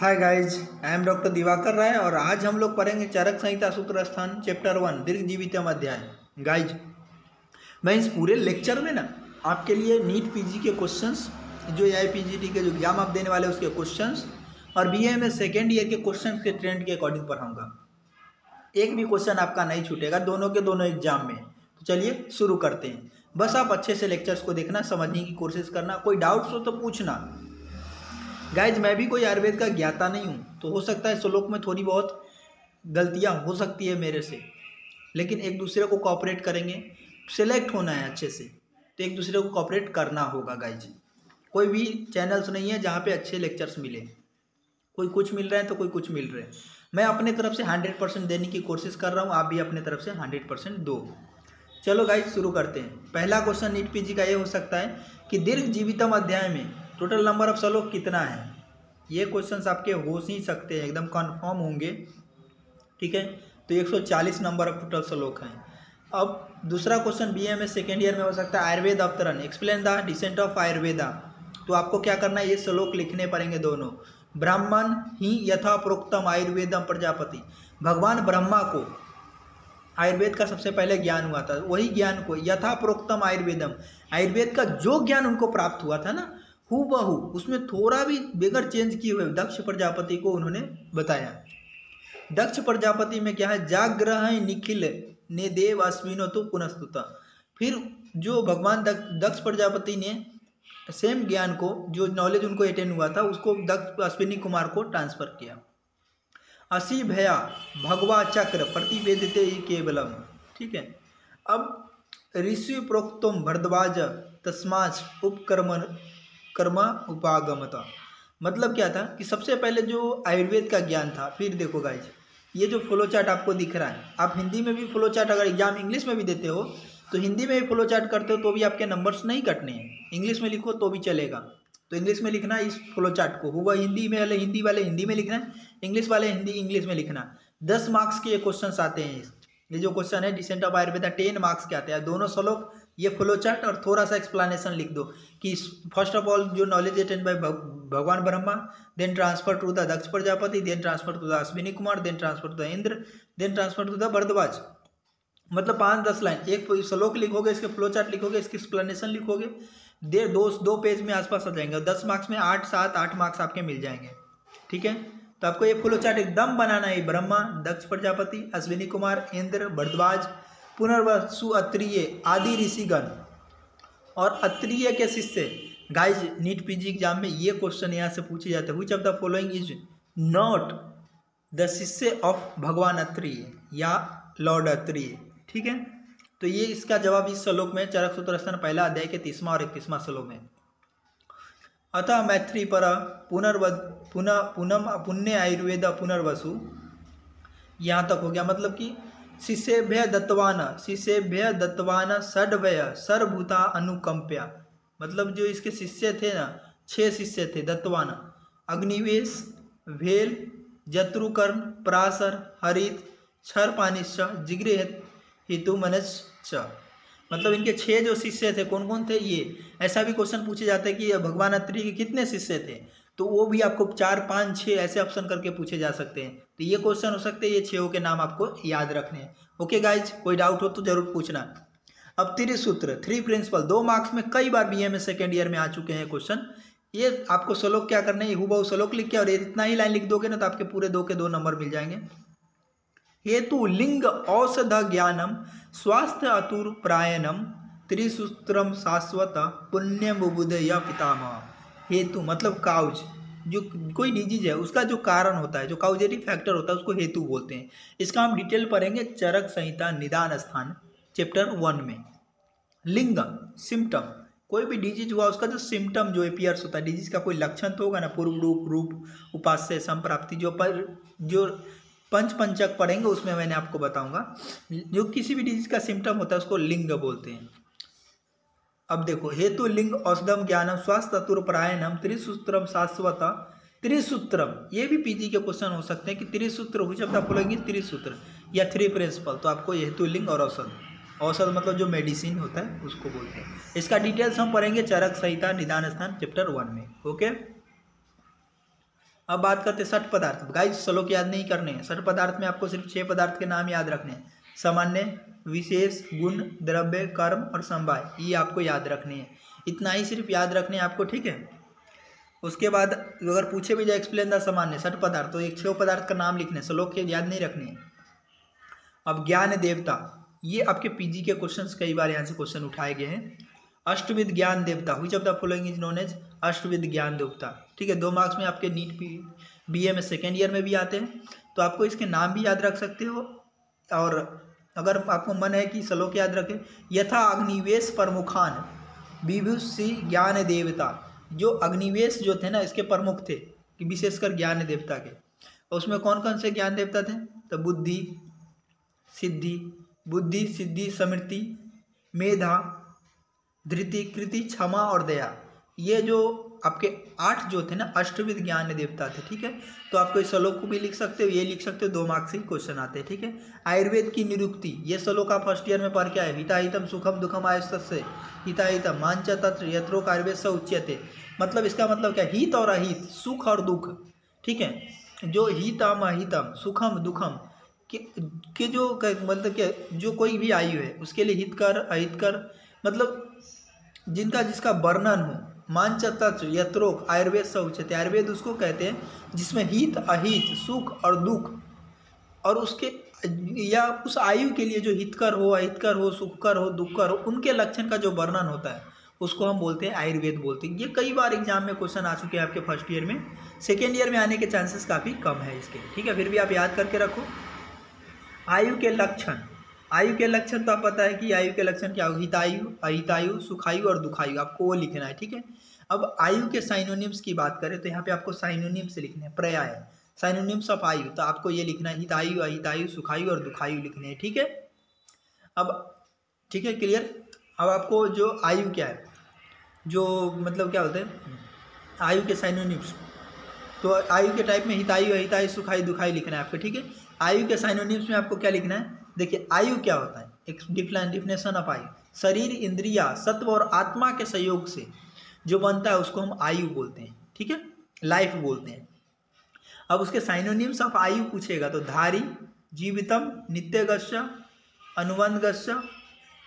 Hi guys, I am doctor Diwakar Rai और आज हम लोग पढ़ेंगे चरक संहिता सूत्र स्थान चैप्टर 1 दीर्घजीवितम अध्याय। गाइज, मैं इस पूरे लेक्चर में ना आपके लिए नीट पीजी के क्वेश्चंस, जो AIPGT के जो एग्जाम आप देने वाले उसके क्वेश्चंस और BA सेकेंड ईयर के क्वेश्चन के ट्रेंड के अकॉर्डिंग पढ़ाऊंगा। एक भी क्वेश्चन आपका नहीं छूटेगा दोनों के दोनों एग्जाम में। तो चलिए शुरू करते हैं। बस आप अच्छे से लेक्चर्स को देखना, समझने की कोशिश करना, कोई डाउट्स हो तो पूछना। गाइज, मैं भी कोई आयुर्वेद का ज्ञाता नहीं हूँ, तो हो सकता है श्लोक में थोड़ी बहुत गलतियाँ हो सकती है मेरे से, लेकिन एक दूसरे को कोऑपरेट करेंगे। सिलेक्ट होना है अच्छे से, तो एक दूसरे को कोऑपरेट करना होगा। गाइज, कोई भी चैनल्स नहीं है जहाँ पे अच्छे लेक्चर्स मिले। कोई कुछ मिल रहा है तो कोई कुछ मिल रहा है। मैं अपने तरफ से 100% देने की कोशिश कर रहा हूँ, आप भी अपने तरफ से 100% दो। चलो गाइज, शुरू करते हैं। पहला क्वेश्चन नीट पीजी का ये हो सकता है कि दीर्घ जीवितम अध्याय में टोटल नंबर ऑफ श्लोक कितना है। ये क्वेश्चंस आपके हो ही सकते हैं, एकदम कंफर्म होंगे। ठीक है, तो 140 नंबर ऑफ टोटल श्लोक हैं। अब दूसरा क्वेश्चन BA सेकेंड ईयर में हो सकता है आयुर्वेद अवतरण, explain the descent of Ayurveda. तो आपको क्या करना है, ये श्लोक लिखने पड़ेंगे दोनों। ब्राह्मण ही यथा प्रोक्तम आयुर्वेदम प्रजापति, भगवान ब्रह्मा को आयुर्वेद का सबसे पहले ज्ञान हुआ था, वही ज्ञान को यथा प्रोक्तम आयुर्वेदम, आयुर्वेद का जो ज्ञान उनको प्राप्त हुआ था ना, हूबहू उसमें थोड़ा भी बगैर चेंज किए हुए दक्ष प्रजापति को उन्होंने बताया। दक्ष प्रजापति में क्या है, जाग्रह निखिल ने देव अश्विनो तो पुनस्तुता। फिर जो भगवान दक्ष प्रजापति ने सेम ज्ञान को, जो नॉलेज उनको अटेन हुआ था, उसको दक्ष अश्विनी कुमार को ट्रांसफर किया। असी भया भगवा चक्र प्रतिवेदिते केवलम। ठीक है, अब ऋषि प्रोक्तम भरद्वाज तस्माच कर्म उपागमता। मतलब क्या था कि सबसे पहले जो आयुर्वेद का ज्ञान था। फिर देखो गाइज, ये जो फ्लो चार्ट आपको दिख रहा है, आप हिंदी में भी फ्लो चार्ट, अगर एग्जाम इंग्लिश में भी देते हो तो हिंदी में भी फ्लो चार्ट करते हो तो भी आपके नंबर्स नहीं कटने हैं। इंग्लिश में लिखो तो भी चलेगा, तो इंग्लिश में लिखना इस फ्लो चार्ट को। हुआ हिंदी में वाले हिंदी में लिखना है, इंग्लिश वाले इंग्लिश में लिखना। 10 मार्क्स के ये क्वेश्चन आते हैं। ये जो क्वेश्चन है डिसेंट ऑफ आयुर्वेदा 10 मार्क्स के आते हैं। दोनों श्लोक, ये फ्लो चार्ट और थोड़ा सा एक्सप्लेनेशन लिख दो कि फर्स्ट ऑफ ऑल जो knowledge attain by Bhagwan Brahma, then transfer to the Daksha Prajapati, then transfer to the Ashwini Kumar, then transfer to the Indra, then transfer to the Bharadwaj. मतलब 5-10 लाइन एक श्लोक लिखोगे, इसके फ्लो चार्ट लिखोगे, इसकी एक्सप्लेनेशन लिखोगे, दो पेज में आसपास आ जाएंगे। 10 मार्क्स में 8 मार्क्स आपके मिल जाएंगे। ठीक है, तो आपको ये फ्लो चार्ट एकदम बनाना है। ब्रह्मा, दक्ष प्रजापति, अश्विनी कुमार, इंद्र, भरद्वाज, पुनर्वसु, अत्रिय आदि ऋषिगण और अत्रिय के शिष्य। गाइज, नीट पीजी एग्जाम में ये क्वेश्चन यहाँ से पूछे जाते हैं, which of the following is not the शिष्य ऑफ भगवान अत्रिय या लॉर्ड अत्रिय। ठीक है, तो ये इसका जवाब इस श्लोक में चरक सूत्र स्थान पहला अध्याय के 30वां और 31वां श्लोक में। अतः मैत्री पर पुण्य आयुर्वेद पुनर्वसु, यहाँ तक हो गया। मतलब कि शिष्येभ्य दत्तवान षड्वय सर्वभूता अनुकंप्या। मतलब जो इसके शिष्य थे ना, 6 शिष्य थे दत्तवान, अग्निवेश, भेल, जत्रुकर्ण, पराशर, हरित, क्षरपानिश्च, जिगृह हेतु मनश्च। मतलब इनके 6 जो शिष्य थे, कौन कौन थे ये। ऐसा भी क्वेश्चन पूछे जाते हैं कि भगवान अत्रि के कितने शिष्य थे, तो वो भी आपको 4, 5, 6 ऐसे ऑप्शन करके पूछे जा सकते हैं। तो ये क्वेश्चन हो सकते हैं, ये 6 के नाम आपको याद रखने हैं। ओके गाइज, कोई डाउट हो तो जरूर पूछना। अब त्रिसूत्र 3 प्रिंसिपल 2 मार्क्स में कई बार BA सेकेंड ईयर में आ चुके हैं क्वेश्चन। ये आपको श्लोक क्या करना है, हूबहू श्लोक लिख के और इतना ही लाइन लिख दोगे ना, तो आपके पूरे 2 के 2 नंबर मिल जाएंगे। हेतु लिंग औषध ज्ञानम स्वास्थ्य अतुर प्रायणम त्रिसूत्रम शाश्वत पुण्यम बुबुदय पितामह। हेतु मतलब काउज, जो कोई डिजीज है उसका जो कारण होता है, जो काउजेटिव फैक्टर होता है, उसको हेतु बोलते हैं। इसका हम डिटेल पढ़ेंगे चरक संहिता निदान स्थान चैप्टर 1 में। लिंग सिम्टम, कोई भी डिजीज हुआ उसका जो सिम्टम जो अपीयर्स होता है, डिजीज का कोई लक्षण तो होगा ना, पूर्व रूप उपास्य संप्राप्ति, जो पंचक पढ़ेंगे उसमें मैंने आपको बताऊंगा। जो किसी भी डिजीज का सिम्टम होता है उसको लिंग बोलते हैं। अब देखो, हेतु लिंग औषधम ज्ञानम स्वास्थ्य अतुर प्रायणम त्रिसूत्रम शाश्वत। त्रिसूत्रम, ये भी पीजी के क्वेश्चन हो सकते हैं कि त्रिसूत्र हुई शब्द आप बोलेंगे त्रिसूत्र या 3 प्रिंसिपल, तो आपको हेतु लिंग और औषध, औषध मतलब जो मेडिसिन होता है उसको बोलते हैं। इसका डिटेल्स हम पढ़ेंगे चरक संहिता निदान स्थान चैप्टर 1 में। ओके, अब बात करते हैं षट पदार्थ। गाइस श्लोक याद नहीं करने हैं। षट पदार्थ में आपको सिर्फ 6 पदार्थ के नाम याद रखने हैं। सामान्य, विशेष, गुण, द्रव्य, कर्म और समवाय, ये आपको याद रखने हैं। इतना ही सिर्फ याद रखने हैं आपको, ठीक है। उसके बाद अगर पूछे भी जाए एक्सप्लेन द सामान्य षट पदार्थ, तो एक 6 पदार्थ का नाम लिखने, श्लोक के याद नहीं रखने हैं। अब ज्ञान देवता, ये आपके पीजी के क्वेश्चंस कई बार यहाँ से क्वेश्चन उठाए गए हैं। अष्टविध ज्ञान देवता, which of the following is known as अष्टविध ज्ञान देवता, ठीक है। 2 मार्क्स में आपके नीट बीए में सेकेंड ईयर में भी आते हैं, तो आपको इसके नाम भी याद रख सकते हो। और अगर आपको मन है कि श्लोक याद रखें, यथा अग्निवेश प्रमुखान विभूषि ज्ञान देवता, जो अग्निवेश जो थे ना इसके प्रमुख थे, कि विशेषकर ज्ञान देवता के। उसमें कौन कौन से ज्ञान देवता थे? तो बुद्धि सिद्धि स्मृति मेधा धृति कृति क्षमा और दया, ये जो आपके 8 जो थे ना अष्टविध ज्ञान देवता थे, ठीक है। तो आपको इस श्लोक को भी लिख सकते हो, ये लिख सकते हो, 2 मार्क्स से क्वेश्चन आते हैं, ठीक है। आयुर्वेद की निरुक्ति, ये श्लोक आप फर्स्ट ईयर में पढ़ के आए। हिताहितम सुखम दुखम आयुस्तस्य हिताहितम मांच तत्र यत्रोक आयुर्वेद से उच्यते, मतलब इसका मतलब क्या? हित और अहित, सुख और दुख, ठीक है। जो हितम अहितम सुखम दुखम के जो मतलब क्या, जो कोई भी आयु है उसके लिए हितकर अहितकर, मतलब जिनका जिसका वर्णन हो। मांच तत्र यत्रोक आयुर्वेद से उच्यते, आयुर्वेद उसको कहते हैं जिसमें हित अहित सुख और दुख, और उसके या उस आयु के लिए जो हितकर हो अहितकर हो सुखकर हो दुखकर हो, उनके लक्षण का जो वर्णन होता है उसको हम बोलते हैं आयुर्वेद बोलते हैं। ये कई बार एग्जाम में क्वेश्चन आ चुके हैं आपके फर्स्ट ईयर में, सेकेंड ईयर में आने के चांसेस काफ़ी कम है इसके, ठीक है। फिर भी आप याद करके रखो। आयु के लक्षण, आयु के लक्षण तो आप पता है कि आयु के लक्षण क्या होगा? हितायु अहितायु सुखायु और दुखायु, आपको वो लिखना है, ठीक है। अब आयु के साइनोनिम्स की बात करें तो यहाँ पे आपको साइनोनिम्स लिखने हैं, पर्याय साइनोनिम्स ऑफ आयु, तो आपको ये लिखना है हितायु अहितायु सुखायु और दुखायु लिखने हैं, ठीक है। अब ठीक है, क्लियर। अब आपको जो आयु क्या है, जो मतलब क्या होते हैं आयु के साइनोनिम्स, तो आयु के टाइप में हितायु अहितायु सुखायु दुखायु लिखना है आपको, ठीक है। आयु के साइनोनिम्स में आपको क्या लिखना है? देखिए आयु क्या होता है, एक डिफिनेशन ऑफ आयु, शरीर इंद्रिया सत्व और आत्मा के सहयोग से जो बनता है उसको हम आयु बोलते हैं, ठीक है, लाइफ बोलते हैं। अब उसके साइनोनिम्स ऑफ आयु पूछेगा तो धारी, जीवितम, नित्यगस्य, अनुबंधगस्य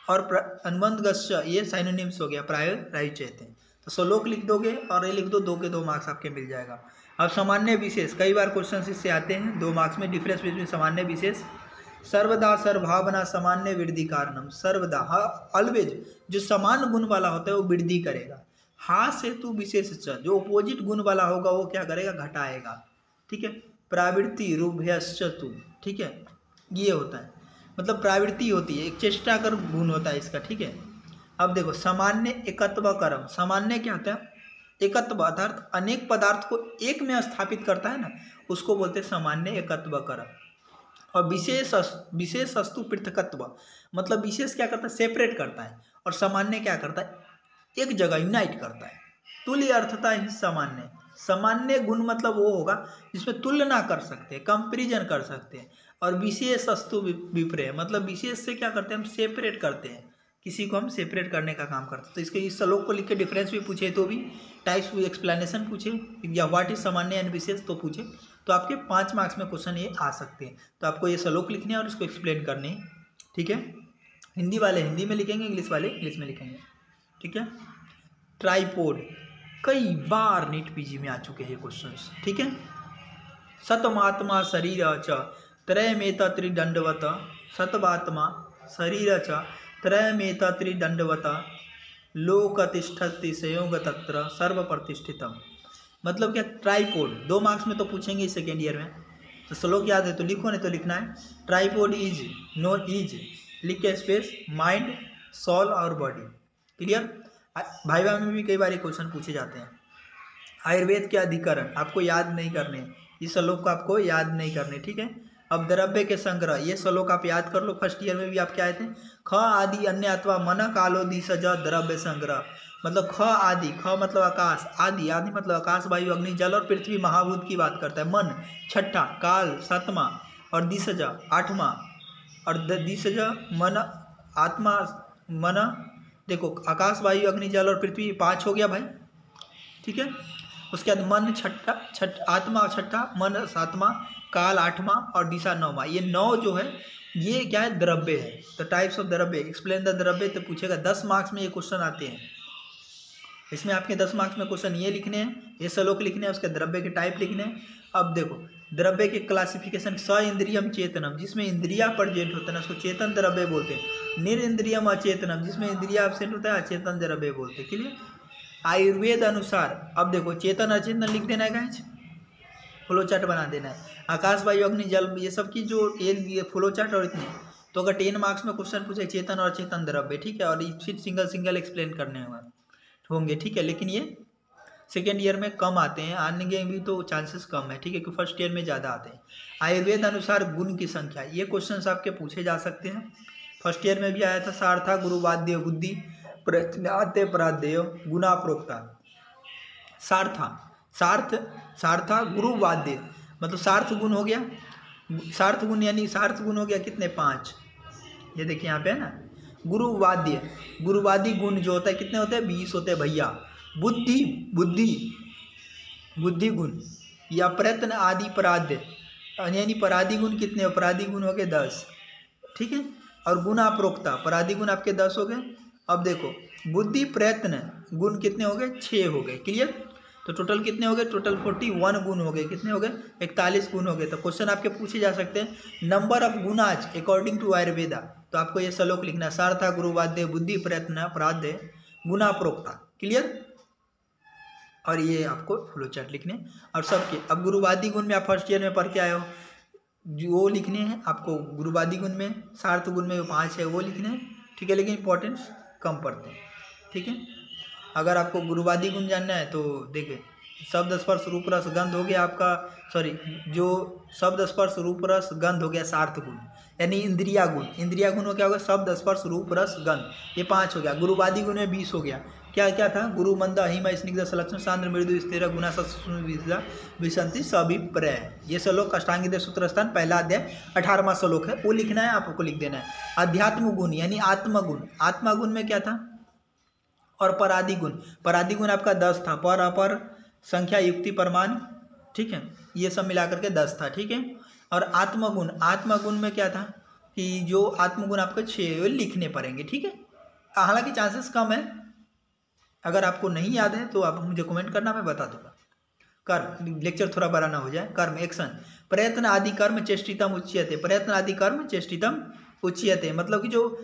और अनुबंधगस्य, ये साइनोनिम्स हो गया, प्रायोराइचेते। तो श्लोक लिख दोगे और ये लिख दो, 2 के 2 मार्क्स आपके मिल जाएगा। अब सामान्य विशेष, कई बार क्वेश्चन इससे आते हैं 2 मार्क्स में, डिफरेंस बिटवीन सामान्य विशेष। सर्वदा सर्वभावना सामान्य वृद्धि कारणम, सर्वदा ऑलवेज जो समान गुण वाला होता है वो वृद्धि करेगा। हा से तू विशेष, जो अपोजिट गुण वाला होगा वो क्या करेगा? घटाएगा, ठीक है। प्रवृत्ति रूभ्यश्च तू, ठीक है, ये होता है, मतलब प्रवृत्ति होती है, एक चेष्टा कर गुण होता है इसका, ठीक है। अब देखो सामान्य एकत्व कर्म, सामान्य क्या होता है? एकत्व अर्थात अनेक पदार्थ को एक में स्थापित करता है ना, उसको बोलते हैं सामान्य एकत्व कर्म। और विशेष अस्तु पृथकत्व, मतलब विशेष क्या करता है? सेपरेट करता है, और सामान्य क्या करता है? एक जगह यूनाइट करता है। तुल्य अर्थता ही सामान्य, सामान्य गुण मतलब वो होगा जिसमें तुलना कर सकते हैं, कंपेरिजन कर सकते हैं। और विशेष अस्तु विपर्य, मतलब विशेष से क्या करते हैं? हम सेपरेट करते हैं, किसी को हम सेपरेट करने का काम करते हैं। तो इसके इस श्लोक को लिख के डिफरेंस भी पूछे तो भी, टाइप्स भी एक्सप्लेनेशन पूछे, या व्हाट इज सामान्य एंड विशेष तो पूछे, तो आपके 5 मार्क्स में क्वेश्चन ये आ सकते हैं। तो आपको ये श्लोक लिखने और इसको एक्सप्लेन करने हैं, ठीक है। हिंदी वाले हिंदी में लिखेंगे, इंग्लिश वाले इंग्लिश में लिखेंगे, ठीक है। ट्राइपोड, कई बार नीट पीजी में आ चुके हैं ये क्वेश्चंस, ठीक है। सतमात्मा शरीर च त्रयमेत त्रिदंडवत, सतवात्मा शरीर च त्रयमेत त्रिदंडवत लोकतिष्ठति संयोग तत्र सर्वप्रतिष्ठितम, मतलब क्या? ट्राइपोड 2 मार्क्स में तो पूछेंगे सेकेंड ईयर में, तो श्लोक याद है तो लिखो, नहीं तो लिखना है ट्राइपोड इज नो इज, लिख के स्पेस माइंड सोल और बॉडी, क्लियर। भाईवा में भी कई बार ये क्वेश्चन पूछे जाते हैं। आयुर्वेद के अधिकरण आपको याद नहीं करने, इस श्लोक को आपको याद नहीं करने, ठीक है। अब द्रव्य के संग्रह, ये श्लोक आप याद कर लो, फर्स्ट ईयर में भी आपके आए थे। ख आदि अन्य अथवा मन कालो दिशज द्रव्य संग्रह, मतलब ख आदि, ख मतलब आकाश, आदि आदि मतलब आकाश वायु अग्नि जल और पृथ्वी महाभूत की बात करता है। मन 6ठा, काल 7वां और दिशज 8वां, और दिशज मन आत्मा मन, देखो आकाश वायु अग्नि जल और पृथ्वी 5 हो गया भाई, ठीक है। उसके बाद मन आत्मा छठा, मन सातवां, काल आठवां और दिशा नौवां। ये 9 जो है ये क्या है, द्रव्य है। तो टाइप्स ऑफ द्रव्य, एक्सप्लेन द द्रव्य, तो पूछेगा 10 मार्क्स में ये क्वेश्चन आते हैं। इसमें आपके 10 मार्क्स में क्वेश्चन ये लिखने हैं, ये श्लोक लिखने हैं, उसके द्रव्य के टाइप लिखने हैं। अब देखो द्रव्य के क्लासिफिकेशन, स इंद्रियम चेतनम, जिसमें इंद्रिया प्रेजेंट होता है ना उसको चेतन द्रव्य बोलते हैं। निरिंद्रियम अचेतनम, जिसमें इंद्रिया एब्सेंट होता है अचेतन द्रव्य बोलते हैं। क्लियर। आयुर्वेद अनुसार, अब देखो चेतन अचेतन लिख देना है गाइस, फ्लो चार्ट बना देना है। आकाश वायु अग्नि जल, ये सब की जो ये फ्लो चार्ट और इतने, तो अगर 10 मार्क्स में क्वेश्चन पूछे चेतन और अचेतन द्रव्य, ठीक है, और फिर सिंगल एक्सप्लेन करने होंगे, ठीक है। लेकिन ये सेकेंड ईयर में कम आते हैं, आने के भी तो चांसेस कम है, ठीक है, क्योंकि फर्स्ट ईयर में ज़्यादा आते हैं। आयुर्वेद अनुसार गुण की संख्या, ये क्वेश्चंस आपके पूछे जा सकते हैं। फर्स्ट ईयर में भी आया था, सार्था गुरुवाद्य बुद्धि प्रयत्नाद्य पराध्यय गुणा प्रोक्ता। सार्था गुरुवाद्य मतलब सार्थ गुण हो गया, सार्थ गुण यानी सार्थ गुण हो गया कितने, 5। ये देखिए यहाँ पे है ना, गुरुवादी गुण जो होता है कितने होते हैं, 20 होते हैं भैया। बुद्धि गुण या प्रयत्न आदि पराध्य यानी पराधी गुण कितने, पराधी गुण हो गए 10, ठीक है। और गुणा प्रोक्ता, पराधी गुण आपके 10 हो गए। अब देखो बुद्धि प्रयत्न गुण कितने हो गए, 6 हो गए। क्लियर। तो टोटल कितने हो गए, टोटल 41 गुण हो गए। कितने हो गए, 41 गुण हो गए। तो क्वेश्चन आपके पूछे जा सकते हैं, नंबर ऑफ गुणाज अकॉर्डिंग टू आयुर्वेदा। तो आपको ये श्लोक लिखना है, सार्था गुरुवाद्य बुद्धि प्रयत्न पराध्य गुणा प्रोक्ता। क्लियर। और ये आपको फ्लो चार्ट लिखने और सबके। अब गुरुवादी गुण में आप फर्स्ट ईयर में पढ़ के आए हो, जो वो लिखने हैं आपको। गुरुवादी गुण में, सार्थ गुण में 5 है, वो लिखने हैं, ठीक है, लेकिन इंपॉर्टेंस कम पड़ते हैं, ठीक है। अगर आपको गुरुवादी गुण जानना है तो देखिए, शब्द स्पर्श रूप रस गंध हो गया आपका, सॉरी, जो शब्द स्पर्श रूप रस गंध हो गया सार्थ गुण, यानी इंद्रिया गुण। इंद्रिया गुण हो क्या होगा, शब्द स्पर्श रूप रस गंध, ये 5 हो गया। गुरुवादी गुण में 20 हो गया। क्या क्या था, गुरु मंद अहिम स्निग्ध सलक्षण सांद्र मृदु स्थिर गुना विसंति सभिप्रय। ये श्लोक अष्टांगी सूत्र स्थान पहला अध्याय 18वां श्लोक है, वो लिखना है, आपको लिख देना है। अध्यात्म गुण यानी आत्मगुण, आत्मागुण में क्या था, और परादि गुण आपका 10 था, पर अपर संख्या युक्ति प्रमाण, ठीक है, ये सब मिलाकर के 10 था, ठीक है। और आत्मगुण में क्या था कि जो आत्मगुण आपको 6 लिखने पड़ेंगे, ठीक है। हालांकि चांसेस कम है, अगर आपको नहीं याद है तो आप मुझे कमेंट करना, मैं बता दूंगा। कर्म, लेक्चर थोड़ा बड़ा ना हो जाए। कर्म, एक्शन, प्रयत्न आदि कर्म चेष्टितम उच्यते। प्रयत्न आदि कर्म चेष्टितम उच्यते मतलब कि जो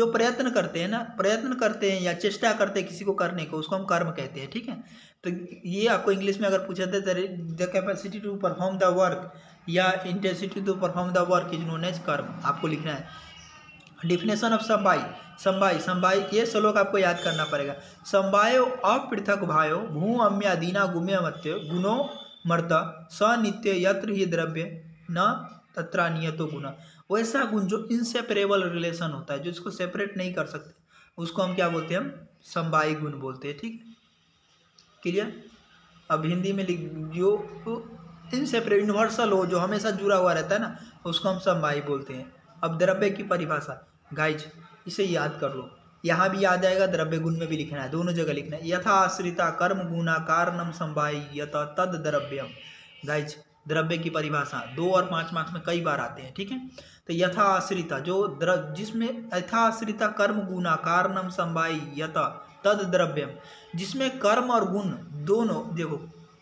प्रयत्न करते हैं ना, प्रयत्न करते हैं या चेष्टा करते हैं किसी को करने को, उसको हम कर्म कहते हैं, ठीक है। तो ये आपको इंग्लिश में अगर पूछा था, the capacity to perform the work या intensity to perform the work is known as कर्म, आपको लिखना है। डिफिनेशन ऑफ समवाय, ये श्लोक आपको याद करना पड़ेगा। समवायो अपृथक भायो भू अम्या दीना गुम्य मत्य गुणो मर्त स नित्य यत्र ही द्रव्य न तत्रा नियतो गुण। वैसा गुण जो इनसेपरेबल रिलेशन होता है, जो इसको सेपरेट नहीं कर सकते, उसको हम क्या बोलते हैं, हम समवायी गुण बोलते हैं, ठीक है। क्लियर। अब हिंदी में जो इनसेपरेबल यूनिवर्सल हो, जो हमेशा जुड़ा हुआ रहता है ना, उसको हम समवायी बोलते हैं। अब द्रव्य की परिभाषा गाइज, इसे याद कर लो, यहाँ भी याद आएगा, द्रव्य गुण में भी लिखना है, दोनों जगह लिखना है। यथा आश्रिता कर्म गुणा कारणम समवायी यत तद द्रव्यम। गाइज द्रव्य की परिभाषा 2 और 5 मार्क्स में कई बार आते हैं, ठीक है। तो यथा आश्रिता जो जिसमें यथा आश्रिता कर्म गुणा कारणम समवायी यत तद द्रव्यम, जिसमें कर्म और गुण दोनों, देखो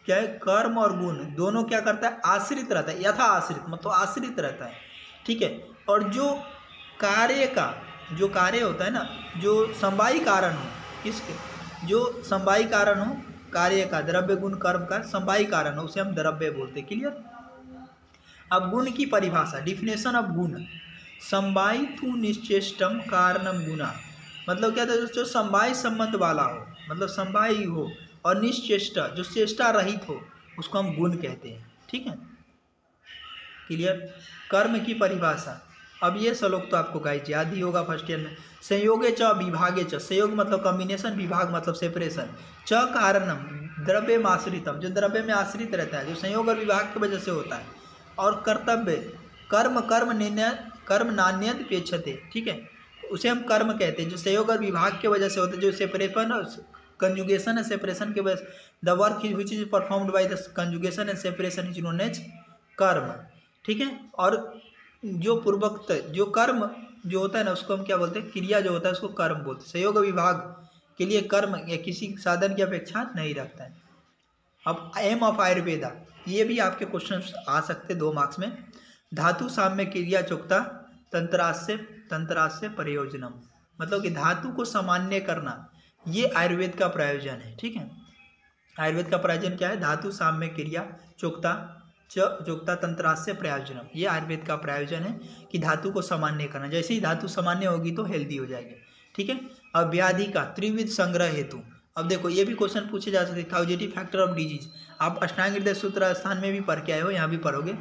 क्या है, कर्म और गुण दोनों क्या करता है, आश्रित रहता है। यथा आश्रित मतलब आश्रित रहता है, ठीक है। और जो कार्य होता है ना, जो समवायी कारण हो, किसके, जो समवायी कारण हो कार्य का, द्रव्य गुण कर्म का समवायी कारण हो, उसे हम द्रव्य बोलते हैं। क्लियर। अब गुण की परिभाषा, डिफिनेशन ऑफ गुण, समवायी तु निश्चेष्टम कारणम गुणा, मतलब क्या था, जो समवायी संबंध वाला हो, मतलब समवायी हो, और निश्चेष्टा जो चेष्टा रहित हो, उसको हम गुण कहते हैं, ठीक है। क्लियर। कर्म की परिभाषा, अब ये श्लोक तो आपको गाइज याद ही होगा फर्स्ट ईयर में। संयोगे च विभागे च, संयोग मतलब कॉम्बिनेशन, विभाग मतलब सेपरेशन। च कारणम द्रव्य में आश्रितम, जो द्रव्य में आश्रित रहता है, जो संयोग और विभाग की वजह से होता है। और कर्तव्य, कर्म नान्यत पेक्षते, ठीक है, उसे हम कर्म कहते हैं, जो संयोग और विभाग की वजह से होता है, जो सेपरेशन कंजुगेशन एंड सेपरेशन के वजह the work which is performed by the conjugation and separation is known as karma, ठीक है। और जो पूर्वोक्त जो कर्म जो होता है ना उसको हम क्या बोलते हैं, क्रिया जो होता है उसको कर्म बोलते हैं। संयोग विभाग के लिए कर्म या किसी साधन की अपेक्षा नहीं रखता है। अब एम ऑफ आयुर्वेदा, ये भी आपके क्वेश्चन आ सकते 2 मार्क्स में। धातु साम्य क्रिया चोक्ता तंत्रास्य प्रयोजनम, मतलब कि धातु को सामान्य करना ये आयुर्वेद का प्रयोजन है, ठीक है। आयुर्वेद का प्रयोजन क्या है, धातु साम्य क्रिया चोक्ता तंत्रास्य प्रयोजनम, ये आयुर्वेद का प्रयोजन है कि धातु को सामान्य करना। जैसे ही धातु सामान्य होगी तो हेल्दी हो जाएगी, ठीक है। अब व्याधि का त्रिविध संग्रह हेतु, अब देखो ये भी क्वेश्चन पूछे जा सकते, कॉजेटिव फैक्टर ऑफ डिजीज, आप अष्टांग हृदय सूत्र स्थान में भी पढ़ के आए हो, यहाँ भी पढ़ोगे।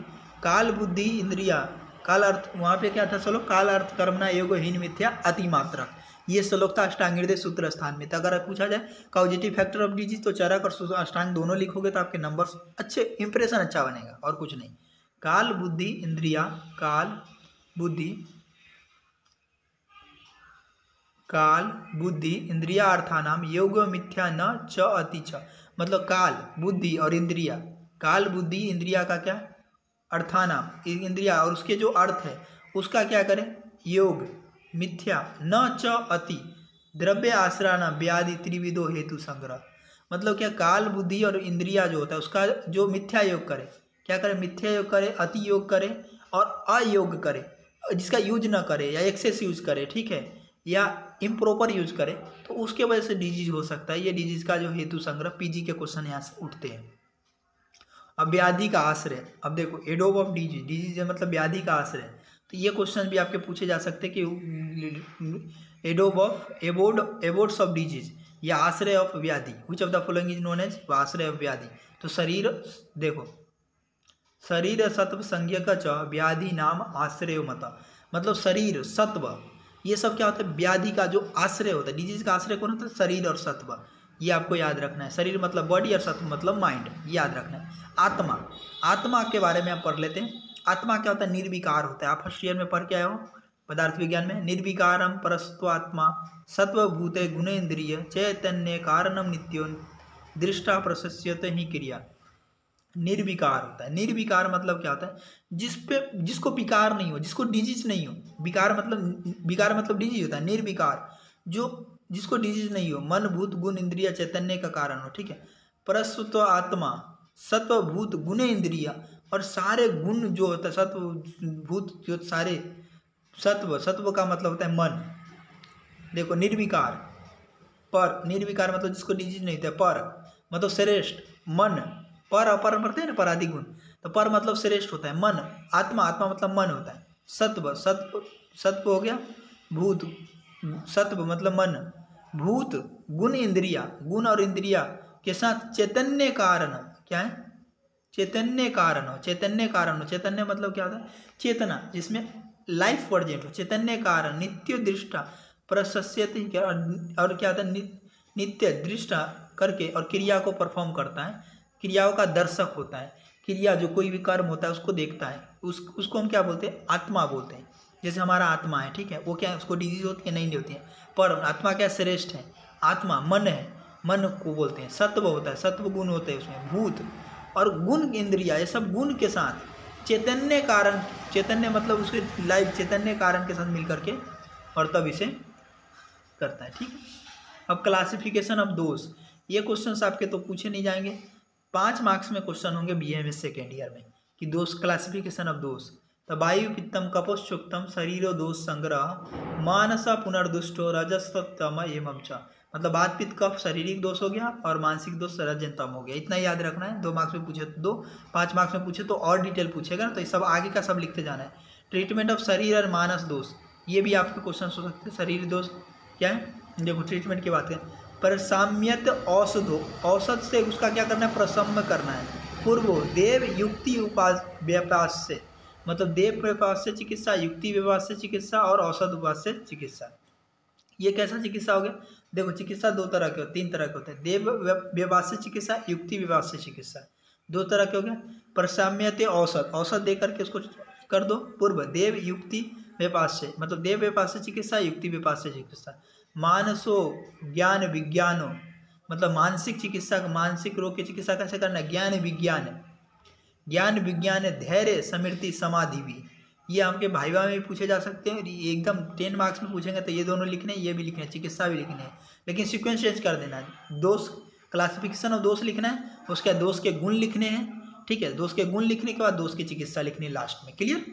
काल बुद्धि इंद्रिया, काल अर्थ वहाँ पे क्या था श्लोक, काल अर्थ कर्मणा योग हीन मिथ्या अतिमात्रक, ये श्लोक था अष्टांग हृदय सूत्र स्थान में। तो अगर पूछा जाए कॉजेटिव फैक्टर ऑफ डिजीज तो चरक और अष्टांग दोनों लिखोगे तो आपके नंबर्स अच्छे, इंप्रेशन अच्छा बनेगा और कुछ नहीं। काल बुद्धि इंद्रिया, काल बुद्धि इंद्रिया अर्थानाम योग मिथ्या न च अति च, मतलब काल बुद्धि और इंद्रिया, काल बुद्धि इंद्रिया का क्या अर्थानाम इंद्रिया और उसके जो अर्थ है उसका क्या करें, योग मिथ्या न च अति द्रव्य आश्रयण व्याधि त्रिविधो हेतु संग्रह, मतलब क्या काल बुद्धि और इंद्रिया जो होता है उसका जो मिथ्या योग करे, क्या करे, मिथ्या योग करे, अति योग करे और अयोग करे, जिसका यूज न करे या एक्सेस यूज करे, ठीक है, या इम्प्रॉपर यूज करे, तो उसके वजह से डिजीज हो सकता है। ये डिजीज का जो हेतु संग्रह पीजी के क्वेश्चन यहाँ से उठते हैं। अब व्याधि का आश्रय, अब देखो एडोब ऑफ डिजीज, डिजीज मतलब व्याधि का आश्रय, तो ये क्वेश्चन भी आपके पूछे जा सकते हैं कि एडोब ऑफ एबोर्ड्स ऑफ डिजीज या ashraya of vyadhi, which of the following is known as ashraya of vyadhi. तो शरीर देखो, शरीर सत्व संज्ञक च व्याधि नाम आश्रय मता, मतलब शरीर सत्व ये सब क्या होता है, व्याधि का जो आश्रय होता है, डिजीज का आश्रय कौन होता है, शरीर और सत्व, ये आपको याद रखना है। शरीर मतलब बॉडी और सत्व मतलब माइंड, याद रखना है। आत्मा, आत्मा के बारे में आप पढ़ लेते हैं। आत्मा क्या होता है, निर्विकार होता है, आप फर्स्ट ईयर में पढ़ के आए हो पदार्थ विज्ञान में। निर्विकारम परस्त्वात्मा सत्वभूते गुणेन्द्रिय चैतन्य कारणम नित्यो दृष्टा प्रशस्यत ही क्रिया, निर्विकार होता है। निर्विकार मतलब क्या होता है, जिसको विकार नहीं हो, जिसको डिजीज नहीं हो, विकार मतलब डिजीज होता है। निर्विकार जो जिसको डिजीज नहीं हो, मन भूत गुण इंद्रिया चैतन्य का कारण हो, ठीक है। परस्त्व आत्मा सत्वभूत गुण इंद्रिया, और सारे गुण जो होता है सत्वभूत जो सारे सत्व का मतलब होता है मन। देखो निर्विकार, पर निर्विकार मतलब जिसको डिजीज नहीं होता है, पर मतलब श्रेष्ठ, मन पर अपर पढ़ते हैं ना परादि गुण, तो पर मतलब श्रेष्ठ होता है, मन आत्मा मतलब मन होता है, सत्व हो गया, भूत सत्व मतलब मन, भूत गुण इंद्रिया, गुण और इंद्रिया के साथ चैतन्य कारण, क्या है, चैतन्य कारण हो, चैतन्य मतलब क्या होता है, चेतना जिसमें लाइफ प्रेजेंट हो, चैतन्य कारण नित्य दृष्टा प्रशस्यति, और क्या होता है, नित्य दृष्टा करके और क्रिया को परफॉर्म करता है, क्रियाओं का दर्शक होता है। क्रिया जो कोई भी कर्म होता है उसको देखता है, उसको हम क्या बोलते हैं, आत्मा बोलते हैं। जैसे हमारा आत्मा है, ठीक है, वो क्या है, उसको डिजीज होती है, नहीं होती है, पर आत्मा क्या श्रेष्ठ है, आत्मा मन है, मन को बोलते हैं। सत्व होता है, सत्व गुण होते हैं उसमें, भूत और गुण इंद्रिया, ये सब गुण के साथ चैतन्य कारण, चैतन्य मतलब उसके लाइफ चैतन्य कारण के साथ मिल करके और तब इसे करता है, ठीक है। अब क्लासिफिकेशन ऑफ दोष, ये क्वेश्चन आपके तो पूछे नहीं जाएंगे, 5 मार्क्स में क्वेश्चन होंगे बीएमएस सेकेंड ईयर में कि दोष, क्लासिफिकेशन ऑफ दोष। तो वायु पित्तम कपोश्चुक्तम शरीरो दोष संग्रह मानसा पुनर्दुष्टो रजस्तम एवं च, मतलब बात पित्त कफ शारीरिक दोष हो गया और मानसिक दोष रजंतम हो गया। इतना याद रखना है, 2 मार्क्स में पूछे तो 5 मार्क्स में पूछे तो और डिटेल पूछेगा ना, तो ये सब आगे का सब लिखते जाना है। ट्रीटमेंट ऑफ शरीर और मानस दोष, ये भी आपके क्वेश्चन हो सकते हैं। शरीर दोष क्या है, देखो ट्रीटमेंट की बात करें, परसाम्यत औषधो, औषध से उसका क्या करना है, प्रसम्य करना है। पूर्वो देव युक्ति व्यापास से, मतलब देव व्यापास से चिकित्सा, युक्ति व्यापास से चिकित्सा और औषध उपास से चिकित्सा। ये कैसा चिकित्सा हो गया, देखो चिकित्सा 2 तरह के, 3 तरह के होते हैं, देव व्यापास से चिकित्सा, युक्ति व्यापास से चिकित्सा, 2 तरह के हो गया। परसाम्यते औषध, औषध दे करके उसको कर दो। पूर्व देव युक्ति व्यापास से, मतलब देव व्यापास से चिकित्सा, युक्ति व्यापास से चिकित्सा। मानसो ज्ञान विज्ञानो, मतलब मानसिक चिकित्सा, मानसिक रोग की चिकित्सा कैसे करना है? ज्ञान विज्ञान, ज्ञान विज्ञान धैर्य स्मृति समाधि भी, ये आपके भाइवा में भी पूछे जा सकते हैं। एकदम 10 मार्क्स में पूछेंगे तो ये दोनों लिखने हैं, ये भी लिखने हैं, चिकित्सा भी लिखने हैं, लेकिन सीक्वेंस चेंज कर देना है। दोष, क्लासिफिकेशन ऑफ दोष लिखना है, उसके बाद दोष के गुण लिखने हैं, ठीक है। दोष के गुण लिखने के बाद दोष की चिकित्सा लिखनी है लास्ट में। क्लियर?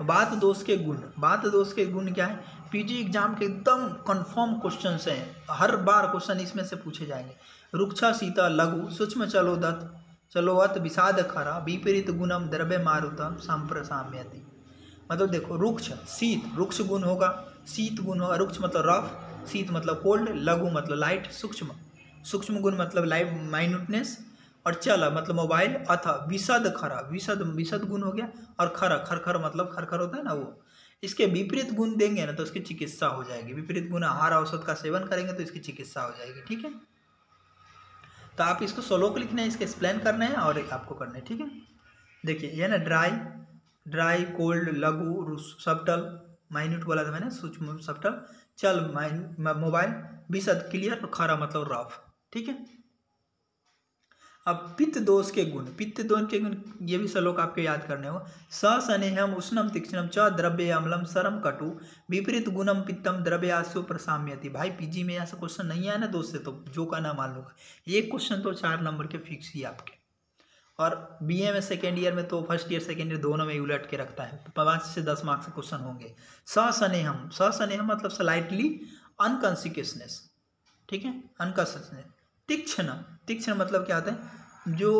बात दोष के गुण, बात दोष के गुण क्या है? पीजी एग्जाम के एकदम कंफर्म क्वेश्चंस हैं, हर बार क्वेश्चन इसमें से पूछे जाएंगे। रुक्षा सीता लघु सूक्ष्म चलोदत चलोवत विषाद खरा विपरीत गुणम द्रव्य मारुतम संप्रसाम्यति। मतलब देखो, रुक्ष शीत, रुक्ष गुण होगा, शीत गुण होगा। रुक्ष मतलब रफ, शीत मतलब कोल्ड, लघु मतलब लाइट, सूक्ष्म, सूक्ष्म गुण मतलब लाइट माइन्यूटनेस, और चल मतलब मोबाइल, अथा विशद खरा, विशद विशद गुण हो गया, और खरा खरखर मतलब खरखर होता है ना वो। इसके विपरीत गुण देंगे ना तो उसकी चिकित्सा हो जाएगी। विपरीत गुण, आहार औषध का सेवन करेंगे तो इसकी चिकित्सा हो जाएगी। ठीक है, तो आप इसको सोलो को लिखना है, इसके एक्सप्लेन करना है और एक आपको करना है। ठीक है, देखिए ये ना ड्राई, ड्राई कोल्ड, लघु सबटल, माइन्यूट बोला था मैंने, सूक्ष्म सबटल, चल मोबाइल, विशद क्लियर, और खरा मतलब रफ। ठीक है, अब पित्त दोष के गुण, पित्त दोष के गुण ये भी श्लोक आपके याद करने हो। स स्नेहम उष्णम तीक्ष्णम च द्रव्य अम्लम सरम कटु विपरीत गुणम पित्तम द्रव्यासु प्रसाम्यति। भाई पीजी में ऐसा क्वेश्चन नहीं आया ना दोस्त से, तो जो का ना मान लूंगा, ये क्वेश्चन तो 4 नंबर के फिक्स ही आपके। और बीए में सेकेंड ईयर में तो फर्स्ट ईयर सेकेंड ईयर दोनों में उलट के रखता है, 5 से 10 मार्क्स के क्वेश्चन होंगे। स स्नेहम मतलब स्लाइटली अनकॉन्सिक्वसनेस, ठीक है, अनकॉन्सिक्वसनेस। तीक्ष्ण, तीक्ष्ण मतलब क्या होता है? जो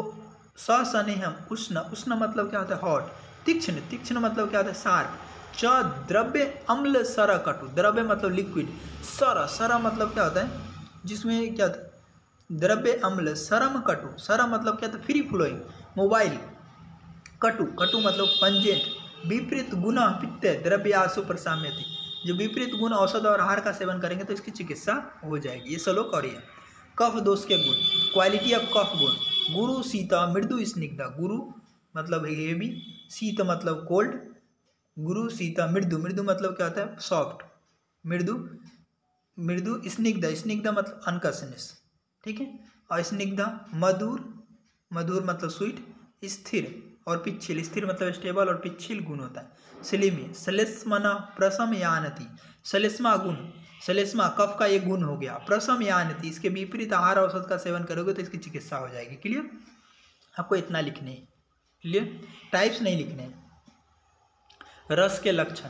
सस्नेहम उष्ण, उष्ण मतलब क्या होता है? हॉट। तीक्ष्ण, तीक्ष्ण मतलब क्या होता है? शार्प। च द्रव्य अम्ल सर कटु, द्रव्य मतलब लिक्विड, सर, सर मतलब क्या होता है? जिसमें क्या होता है? द्रव्य अम्ल, सरम कटु, सरम मतलब क्या होता है? Free flowing. मोबाइल, कटु, कटु मतलब पंजेंट। विपरीत गुण पित्त द्रव्य आसु प्रसाम्यति, जो विपरीत गुण औषध और आहार का सेवन करेंगे तो इसकी चिकित्सा हो जाएगी। ये श्लोक। और ये कफ दोष के गुण, क्वालिटी ऑफ कफ गुण, गुरु शीता मृदु स्निग्धा, गुरु मतलब हेवी, शीत मतलब कोल्ड, गुरु शीता मृदु, मृदु मतलब क्या होता है? सॉफ्ट, मृदु, मृदु स्निग्धा, स्निग्धा मतलब अनकसनेस, ठीक है। और स्निग्धा मधुर, मधुर मतलब स्वीट, स्थिर और पिच्छिल, स्थिर मतलब स्टेबल और पिच्छिल गुण होता है। सलीमी सलेस्मना प्रसम यानति, सलेस्मा गुण, सलेस्मा कफ का एक गुण हो गया। प्रसम यानति, इसके विपरीत आहार औषध का सेवन करोगे तो इसकी चिकित्सा हो जाएगी। क्लियर? आपको इतना लिखने है। क्लियर? टाइप्स नहीं लिखने हैं। रस के लक्षण,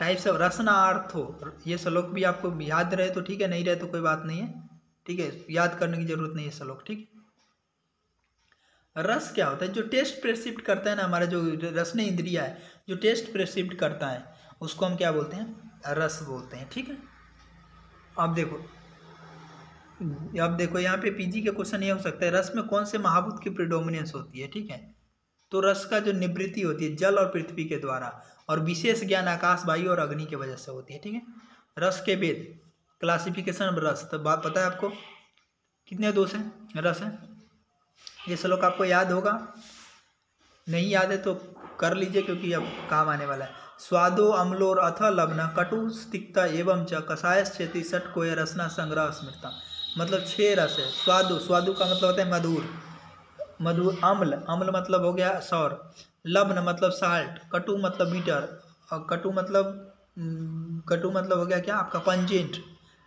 टाइप्स ऑफ रसनार्थो, ये श्लोक भी आपको याद रहे तो ठीक है, नहीं रहे तो कोई बात नहीं है, ठीक है, याद करने की जरूरत नहीं है श्लोक। ठीक है, रस क्या होता है? जो टेस्ट प्रेसिप्ट करता है ना, हमारा जो रसने इंद्रिया है, जो टेस्ट प्रेसिप्ट करता है उसको हम क्या बोलते हैं? रस बोलते हैं। ठीक है, अब देखो, अब देखो यहाँ पे पीजी का क्वेश्चन ये हो सकता है, रस में कौन से महाभूत की प्रिडोमिनेंस होती है? ठीक है, तो रस का जो निवृत्ति होती है जल और पृथ्वी के द्वारा, और विशेष ज्ञान आकाश, वायु और अग्नि की वजह से होती है। ठीक है, रस के वेद, क्लासिफिकेशन ऑफ रस, तो बात पता है आपको कितने दोष हैं? रस हैं। ये श्लोक आपको याद होगा, नहीं याद है तो कर लीजिए क्योंकि अब काम आने वाला है। स्वादो अम्लोर अथ लवना कटु तिक्ता एवं च कषाय क्षेत्री सट कोय रसना संग्रह स्मृता, मतलब 6 रस है। स्वादु, स्वादु का मतलब होता है मधुर, मधुर। अम्ल, अम्ल मतलब हो गया सौर। लवण मतलब साल्ट। कटु मतलब बीटर, और कटु मतलब हो गया क्या आपका? पंजेंट।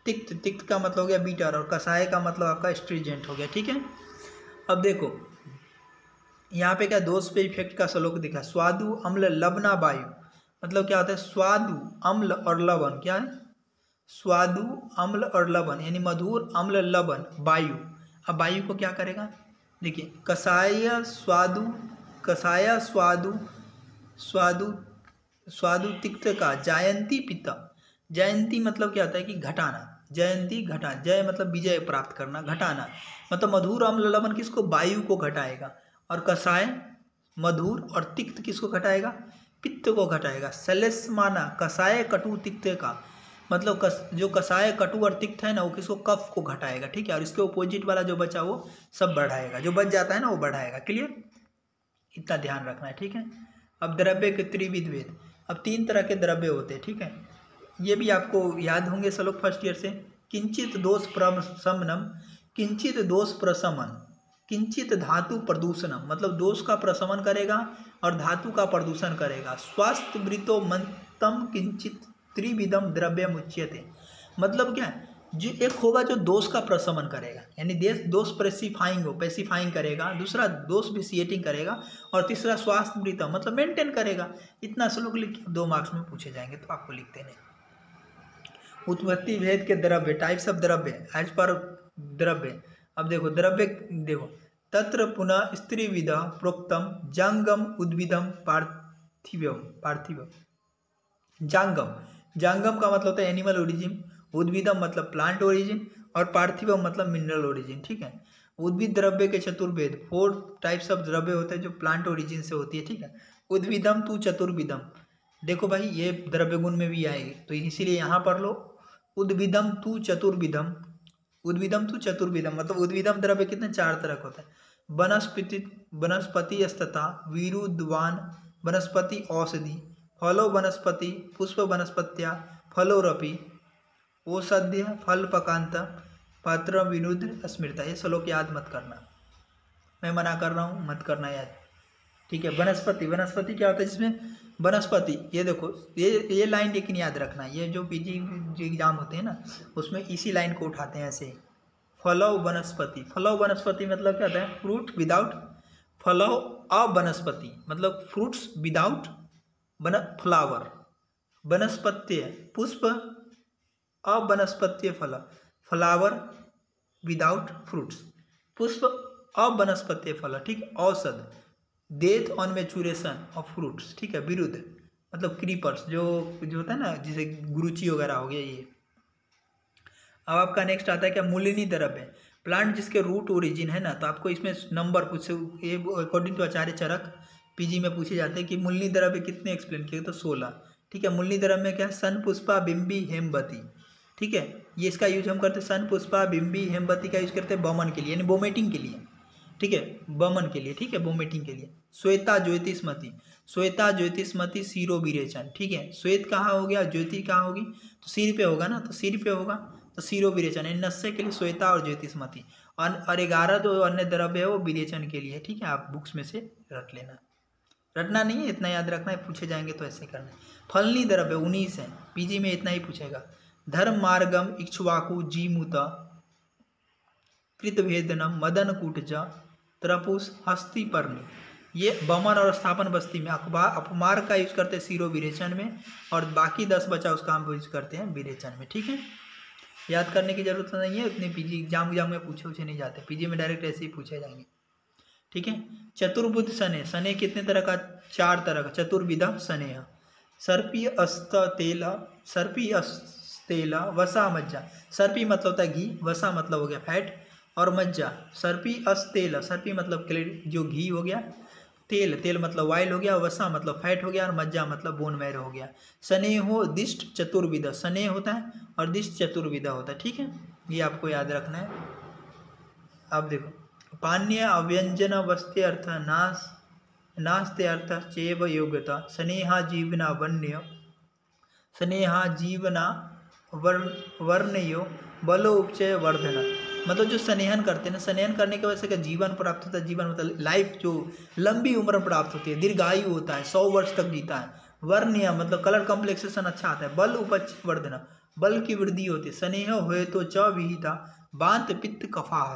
तिक्त, तिक्त का मतलब हो गया बीटर, और कषाय का मतलब आपका स्ट्रीजेंट हो गया। ठीक है, अब देखो यहाँ पे क्या दोष पे इफेक्ट का श्लोक दिखा। स्वादु अम्ल लवना वायु, मतलब क्या होता है? स्वादु अम्ल और लवण, क्या है? स्वादु अम्ल और लवण, यानी मधुर अम्ल लवण वायु। अब वायु को क्या करेगा? देखिए, कषाय स्वादु, कषाय स्वादु, स्वादु, स्वादु तिक्त का जायंती पिता, जयंती मतलब क्या होता है? कि घटाना, जयंती घटा, जय मतलब विजय प्राप्त करना, घटाना मतलब मधुर अम्ल लवण किसको? वायु को घटाएगा। और कषाय मधुर, और तिक्त किसको घटाएगा? पित्त को घटाएगा। सलेस्माना कषाय कटु तिक्त का मतलब जो कषाय कटु और तिक्त है ना, वो किसको? कफ को घटाएगा। ठीक है, और इसके अपोजिट वाला जो बचा वो सब बढ़ाएगा, जो बच जाता है ना वो बढ़ाएगा। क्लियर? इतना ध्यान रखना है। ठीक है, अब द्रव्य के त्रिविध वेद, अब 3 तरह के द्रव्य होते हैं। ठीक है, ये भी आपको याद होंगे श्लोक फर्स्ट ईयर से। किंचित दोष प्रशमनम, किंचित दोष प्रशमन, किंचित धातु प्रदूषणम, मतलब दोष का प्रशमन करेगा और धातु का प्रदूषण करेगा। स्वास्थ्य वृतो मंतम किंचित त्रिविधम द्रव्यम उच्यते, मतलब क्या है, जो एक होगा जो दोष का प्रशमन करेगा, यानी दोष पेसिफाइंग करेगा, दूसरा दोष विसिएटिंग करेगा, और तीसरा स्वास्थ्य वृतम मतलब मेंटेन करेगा। इतना श्लोक लिख के 2 मार्क्स में पूछे जाएंगे, तो आपको लिखते नहीं। उत्पत्ति भेद के द्रव्य, टाइप्स ऑफ द्रव्य एज पर द्रव्य। अब देखो द्रव्य, देखो तत्र पुनः स्त्रीविध प्रोक्तम जांगम उद्भिदम पार्थिव। जांगम का मतलब होता है एनिमल ओरिजिन, उद्भिदम मतलब प्लांट ओरिजिन, और पार्थिवम मतलब मिनरल ओरिजिन। ठीक है, उद्भिद द्रव्य के चतुर्वेद, 4 टाइप्स ऑफ द्रव्य होते हैं जो प्लांट ओरिजिन से होती है। ठीक है, उद्भिदम तू चतुर्विदम, देखो भाई ये द्रव्य गुण में भी आएगी, तो इसीलिए यहाँ पर लो उद्भिदम तू चतुर्विदम, उद्भिदम तू चतुर्विदम, मतलब उद्भिदम द्रव्य कितने 4 तरह का होता है। वनस्पति स्तता, विरुद्वान वनस्पति औषधि, फलो वनस्पति, पुष्प वनस्पत्या, फलोरपि, औषध्य फल पकांत, पात्र विनुद्र स्मृता। ये श्लोक याद मत करना, मैं मना कर रहा हूँ, मत करना याद। ठीक है, वनस्पति क्या होता है जिसमें वनस्पति, ये देखो ये लाइन लेकिन याद रखना, ये जो पीजी एग्जाम होते हैं ना उसमें इसी लाइन को उठाते हैं ऐसे। फलो वनस्पति मतलब क्या होता है, फ्रूट विदाउट, फलो अवनस्पति मतलब फ्रूट्स विदाउट फ्लावर, वनस्पत्य पुष्प, अवनस्पत्य फल, फ्लावर विदाउट फ्रूट्स, पुष्प अवनस्पत्य फल। ठीक, औषध, death on maturation of fruits. ठीक है, विरुद्ध मतलब क्रीपर्स, जो होता है ना, जैसे गुरुची वगैरह हो गया ये। अब आपका नेक्स्ट आता है क्या, मूलिनी द्रव्य, प्लांट जिसके रूट ओरिजिन है ना, तो आपको इसमें नंबर पूछे, ये according to Acharya Charak PG में पूछे जाते हैं कि मूलिनी द्रव्य कितने एक्सप्लेन किए, तो 16। ठीक है, मूलिनी द्रव्य में क्या है, सन पुष्पा बिंबी हेमवती। ठीक है, ये इसका यूज हम करते हैं, सन पुष्पा बिंबी हेमवती का यूज करते हैं बमन के लिए, यानी वोमिटिंग के लिए। ठीक है, बमन के लिए, ठीक है, वोमिटिंग के लिए। श्वेता ज्योतिष्मति सीरो विरेचन। ठीक है, श्वेत कहाँ हो गया, ज्योति कहाँ होगी, तो सिर पे होगा ना, तो सिर पे होगा तो सीरो विरेचन, यानी नशे के लिए श्वेता और ज्योतिष्मति। और 11 जो अन्य द्रव्य है वो विरेचन के लिए। ठीक है, आप बुक्स में से रट लेना, रटना नहीं है, इतना याद रखना है, पूछे जाएंगे तो ऐसे करना है। फलनी द्रव्य 19 है, पीजी में इतना ही पूछेगा। धर्म मार्गम इक्ष्वाकु जीमूत कृतभेदनम मदन कूटज त्रपुस हस्तिपर्णी, ये बमन और स्थापन बस्ती में अपमार्ग का यूज करते हैं सीरो विरेचन में, और बाकी 10 बचा उसका हम यूज करते हैं विरेचन में। ठीक है, याद करने की जरूरत नहीं है, उतने पीजी एग्जाम में पूछे नहीं जाते, पीजी में डायरेक्ट ऐसे ही पूछे जाएंगे। ठीक है, चतुर्बुध सने कितने तरह का, 4 तरह का, चतुर्विध स्नेह, सर्पी अस्तेला वसा मज्जा, सर्पी मतलब होता है घी, वसा मतलब हो गया फैट, और मज्जा, सर्पी अस्तेल, सर्पी मतलब जो घी हो गया, तेल मतलब ऑयल हो गया, वसा मतलब फैट हो गया, और मज्जा मतलब बोन मैरो हो गया। स्नेहो दिष्ट चतुर्विध, स्नेह होता है और दिष्ट चतुर्विधा होता है। ठीक है, ये आपको याद रखना है। अब देखो, पान्य अव्यंजन वस्ते अर्थ नास्ते अर्थ चेव योग्यता, स्नेहा जीवना वन्य, स्नेहा जीवना वर्णयो बलो उपचय वर्धन, मतलब जो स्नेहन करते हैं ना, स्नेहन करने की वजह से जीवन प्राप्त होता है, जीवन मतलब लाइफ जो लंबी उम्र प्राप्त होती है, दीर्घायु होता है, 100 वर्ष तक जीता है। वर्ण्य मतलब कलर कम्प्लेक्सेशन अच्छा आता है। बल उपच वर्धन, बल की वृद्धि होती है। स्नेह हुए तो च विहिता बांत पित्त कफाह।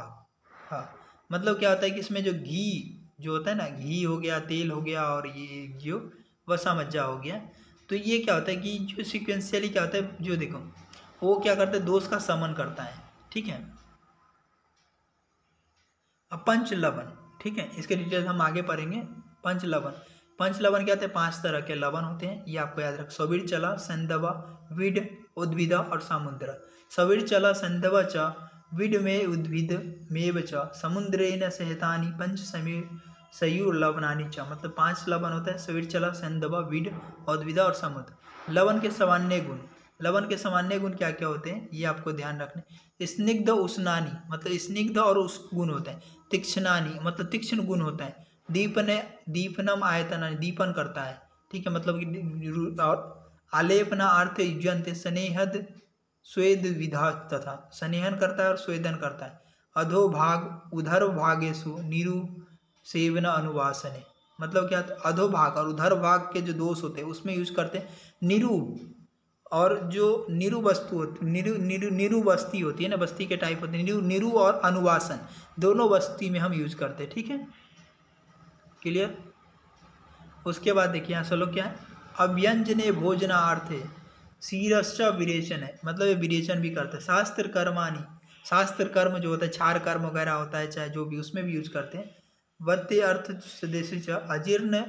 हाँ, मतलब क्या होता है कि इसमें जो घी जो होता है ना, घी हो गया, तेल हो गया, और ये जो वसा मज्जा हो गया, तो ये क्या होता है कि जो सिक्वेंशियली क्या होता है, जो देखो वो क्या करता है, दोष का समन करता है। ठीक है, अब पंच लवन, ठीक है, इसके डिटेल्स हम आगे पढ़ेंगे। पंच लवन क्या होते हैं, 5 तरह के लवन होते हैं, ये आपको याद रख। सवीर चला संदवा विड उद्भिद और समुद्र। सवीर चला संदवा च विड में उद्भिद मेव च समुद्रेन सहतानी पंच सयूर लवनानी च, मतलब 5 लवन होता है, सवीर चला संदवा विड उद्भिद और समुद्र। लवन के सामान्य गुण, लवन के सामान्य गुण क्या क्या होते हैं, ये आपको ध्यान रखने। स्निग्ध उष्णानी मतलब स्निग्ध और उस गुण होते हैं। तीक्ष्णानी मतलब तीक्ष्ण गुण होता है। दीपनम आयतनानी दीपन करता है। ठीक है, मतलब और आलेपना अर्थ युजंत स्नेहद स्वेद विधा तथा स्नेहन करता है और स्वेदन करता है। अधोभाग उधर भागेशु निरु सेवन अनुवासने, मतलब क्या होता है, अधोभाग और उधर भाग के जो दोष होते हैं उसमें यूज करते हैं निरु, और जो निरु वस्तु होती निरु बस्ती होती है ना, बस्ती के टाइप होते हैं निरु और अनुवासन दोनों बस्ती में हम यूज करते हैं। ठीक है, क्लियर। उसके बाद देखिए यहाँ चलो क्या है, अव्यंजने भोजनार्थे शीरश्च विरेचन है, मतलब ये विरेचन भी करते हैं। शास्त्र कर्माणी, शास्त्र कर्म जो होता है क्षार कर्म वगैरह होता है चाहे जो भी, उसमें भी यूज करते हैं। वत्य अर्थ स्वदेशी अजीर्ण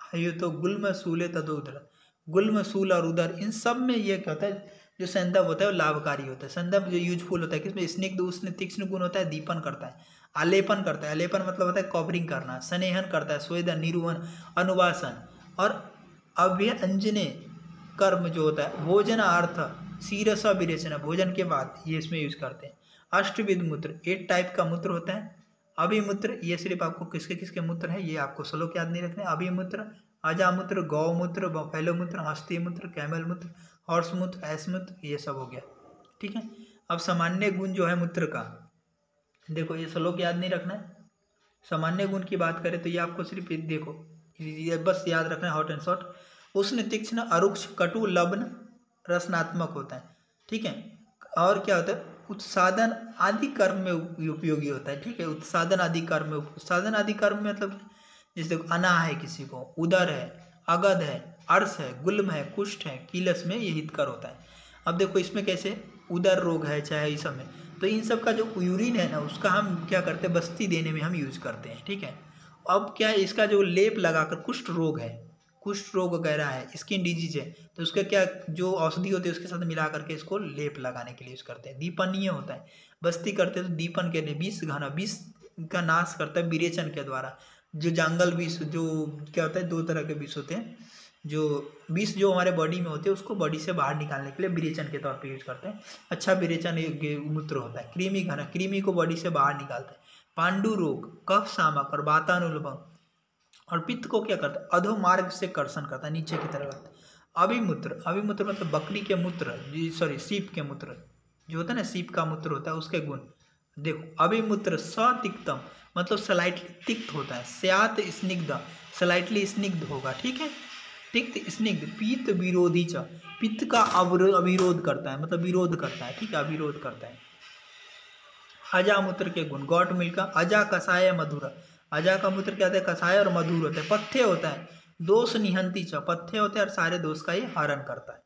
हयो तो गुल्म सूले तदोदर, गुल्म सूल और उदर इन सब में ये क्या होता है, जो संदर्भ होता है वो लाभकारी होता है। संदर्भ जो यूजफुल होता है किसमें, स्निग्ध उष्ण तीक्ष्ण गुण होता है, दीपन करता है, आलेपन करता है, आलेपन मतलब होता है कवरिंग करना, स्नेहन करता है, स्वेदन, निरूहन, अनुवासन, और अव्यंजने कर्म जो होता है, भोजनार्थ शीरस विरेचन, भोजन के बाद ये इसमें यूज करते हैं। अष्टविध मूत्र 8 टाइप का मूत्र होता है। अभिमूत्र ये सिर्फ आपको किसके किसके मूत्र है ये आपको श्लोक याद नहीं रखने। अभिमूत्र, अजामूत्र, गौमूत्र, बफेलोमूत्र, हस्तीमूत्र, कैमल मूत्र, हॉर्स मूत्र, ऐस मूत्र, ये सब हो गया। ठीक है, अब सामान्य गुण जो है मूत्र का, देखो ये श्लोक याद नहीं रखना है। सामान्य गुण की बात करें तो ये आपको सिर्फ देखो ये बस याद रखना है, हॉट एंड शॉर्ट। उष्ण, तीक्ष्ण, अरुक्ष, कटु, लवण, रसनात्मक होता है। ठीक है, और क्या होता है, उत्सादन आदि कर्म में उपयोगी होता है। ठीक है, उत्सादन आदि कर्म में, उत्सादन आदि कर्म में मतलब जैसे अना है किसी को, उदर है, अगध है, अर्श है, गुल्म है, कुष्ठ है, कीलस में ये हितकर होता है। अब देखो इसमें कैसे उदर रोग है चाहे इस सब में, तो इन सब का जो यूरिन है ना उसका हम क्या करते हैं, बस्ती देने में हम यूज करते हैं। ठीक है, अब क्या है, इसका जो लेप लगाकर, कुष्ठ रोग है, कुष्ठ रोग वगैरह है, स्किन डिजीज है, तो उसका क्या जो औषधि होती है उसके साथ मिला करके इसको लेप लगाने के लिए यूज करते हैं। दीपनीय होता है, बस्ती करते हैं तो दीपन के लिए। विष घना, विष का नाश करता है विरेचन के द्वारा। जो जंगल विष जो क्या होता है, 2 तरह के विष होते हैं, जो विष जो हमारे बॉडी में होते हैं उसको बॉडी से बाहर निकालने के लिए विरेचन के तौर पर यूज करते हैं। अच्छा विरेचन मूत्र होता है। कृमि घना, कृमि को बॉडी से बाहर निकालता है। पांडु रोग, कफ शामक और वातानुलभम, और पित्त को क्या करता है, अधोमार्ग से कर्षण करता है, नीचे की तरफ आता है। अभिमूत्र, अभिमूत्र मतलब बकरी के मूत्र, सॉरी सीप के मूत्र जो होता है ना, सीप का मूत्र होता है उसके गुण देखो। अभिमूत्र सतिक्तम मतलब स्लाइटली तिक्त होता है। स्यात स्निग्ध, स्लाइटली स्निग्ध होगा। ठीक है, तिक्त स्निग्ध। पित्त विरोधी च, पित्त का अविरोध करता है, मतलब विरोध करता है। ठीक है, अविरोध करता है। अजामूत्र के गुण, गॉट मिल्क, अजा कषाय मधुर, अजा का मूत्र क्या होता है, कषाय और मधुर होता है। पथ्य होता है, दोष निहंती च, पथ्य होता है और सारे दोष का ये हरण करता है।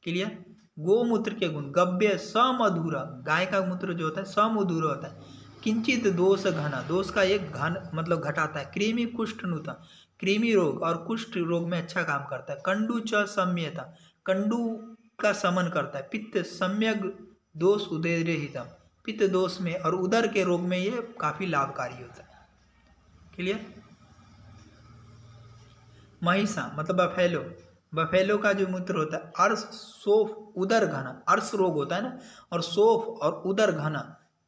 क्लियर। गोमूत्र के गुण, गव्य समधुर, गाय का मूत्र जो होता है समधुर होता है। किंचित दोष घना, दोष का एक घन मतलब घटाता है। कृमि कुष्ठ नुता, कृमि रोग और कुष्ठ रोग में अच्छा काम करता है। कंडु च सम्यता, कंडु का समन करता है। पित्त सम्यक दोष उदयहितम, पित्त दोष में और उदर के रोग में ये काफी लाभकारी होता है। क्लियर। महिषा मतलब बफेलो, बफेलो का जो मूत्र होता है अर्श सोफ उदर घना, अर्श रोग होता है ना, और सोफ और उदर घना।